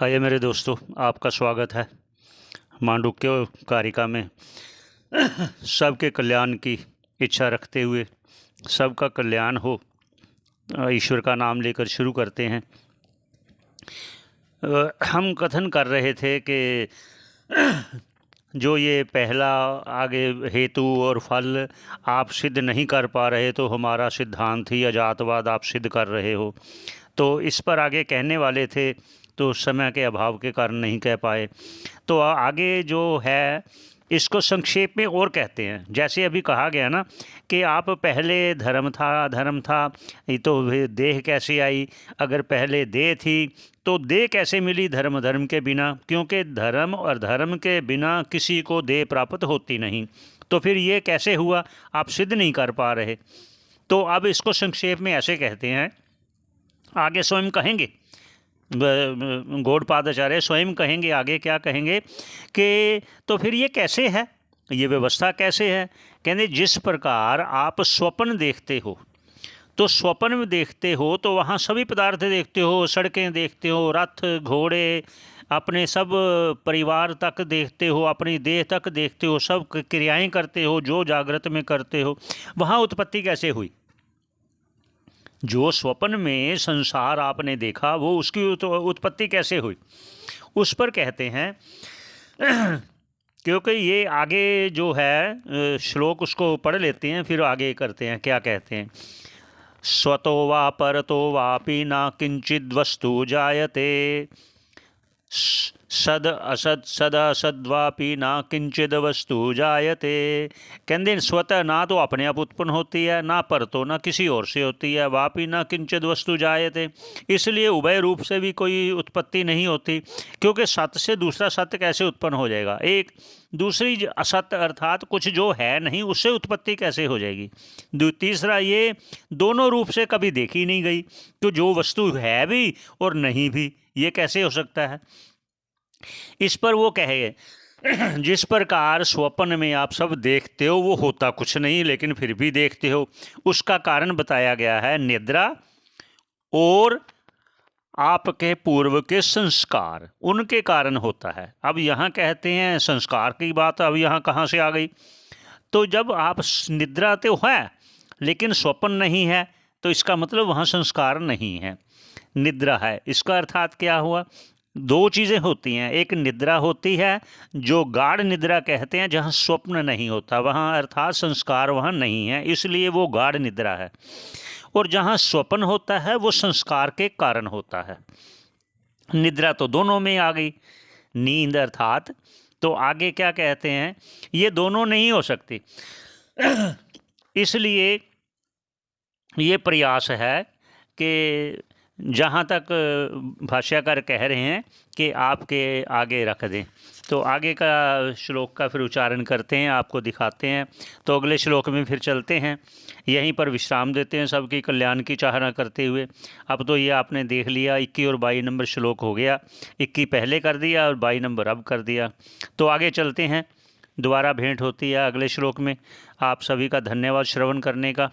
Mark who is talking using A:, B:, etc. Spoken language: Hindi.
A: आइए मेरे दोस्तों, आपका स्वागत है मांडुक्य कारिका में। सबके कल्याण की इच्छा रखते हुए सबका कल्याण हो, ईश्वर का नाम लेकर शुरू करते हैं। हम कथन कर रहे थे कि जो ये पहला आगे हेतु और फल आप सिद्ध नहीं कर पा रहे, तो हमारा सिद्धांत ही अजातवाद आप सिद्ध कर रहे हो। तो इस पर आगे कहने वाले थे, तो समय के अभाव के कारण नहीं कह पाए। तो आगे जो है इसको संक्षेप में और कहते हैं। जैसे अभी कहा गया ना कि आप पहले धर्म था, ये तो देह कैसे आई? अगर पहले देह थी तो देह कैसे मिली धर्म के बिना? क्योंकि धर्म और धर्म के बिना किसी को देह प्राप्त होती नहीं। तो फिर ये कैसे हुआ? आप सिद्ध नहीं कर पा रहे। तो अब इसको संक्षेप में ऐसे कहते हैं, आगे स्वयं कहेंगे, गौड़पादाचार्य स्वयं कहेंगे। आगे क्या कहेंगे कि तो फिर ये कैसे है, ये व्यवस्था कैसे है? कहते जिस प्रकार आप स्वप्न देखते हो, तो स्वप्न में देखते हो तो वहाँ सभी पदार्थ देखते हो, सड़कें देखते हो, रथ घोड़े, अपने सब परिवार तक देखते हो, अपनी देह तक देखते हो, सब क्रियाएं करते हो जो जागृत में करते हो। वहाँ उत्पत्ति कैसे हुई? जो स्वप्न में संसार आपने देखा वो उसकी उत्पत्ति कैसे हुई, उस पर कहते हैं। क्योंकि ये आगे जो है श्लोक उसको पढ़ लेते हैं, फिर आगे करते हैं। क्या कहते हैं? स्वतो वा परतो वापि न किंचिद वस्तु जायते, सद असद्वापि ना किंचिद वस्तु जायते। कहते स्वतः ना तो अपने आप उत्पन्न होती है, ना पर तो ना किसी और से होती है, वापि ना किंचिद वस्तु जायते, इसलिए उभय रूप से भी कोई उत्पत्ति नहीं होती। क्योंकि सत्य से दूसरा सत्य कैसे उत्पन्न हो जाएगा? एक दूसरी असत्य अर्थात कुछ जो है नहीं उससे उत्पत्ति कैसे हो जाएगी? तीसरा, ये दोनों रूप से कभी देखी नहीं गई, तो जो वस्तु है भी और नहीं भी, ये कैसे हो सकता है? इस पर वो कहे जिस प्रकार स्वप्न में आप सब देखते हो वो होता कुछ नहीं, लेकिन फिर भी देखते हो, उसका कारण बताया गया है निद्रा और आपके पूर्व के संस्कार, उनके कारण होता है। अब यहाँ कहते हैं संस्कार की बात, अब यहाँ कहाँ से आ गई? तो जब आप निद्रा तो है लेकिन स्वप्न नहीं है, तो इसका मतलब वहाँ संस्कार नहीं है, निद्रा है। इसका अर्थात क्या हुआ? दो चीज़ें होती हैं, एक निद्रा होती है जो गाढ़ निद्रा कहते हैं, जहाँ स्वप्न नहीं होता, वहाँ अर्थात संस्कार वहाँ नहीं है, इसलिए वो गाढ़ निद्रा है। और जहाँ स्वप्न होता है वो संस्कार के कारण होता है। निद्रा तो दोनों में आ गई, नींद अर्थात। तो आगे क्या कहते हैं? ये दोनों नहीं हो सकती। इसलिए ये प्रयास है कि जहाँ तक भाष्यकार कह रहे हैं कि आपके आगे रख दें, तो आगे का श्लोक का फिर उच्चारण करते हैं, आपको दिखाते हैं। तो अगले श्लोक में फिर चलते हैं, यहीं पर विश्राम देते हैं सबकी कल्याण की चाहना करते हुए। अब तो ये आपने देख लिया, 21 और 22 नंबर श्लोक हो गया। 21 पहले कर दिया और 22 नंबर अब कर दिया। तो आगे चलते हैं, दोबारा भेंट होती है अगले श्लोक में। आप सभी का धन्यवाद श्रवण करने का।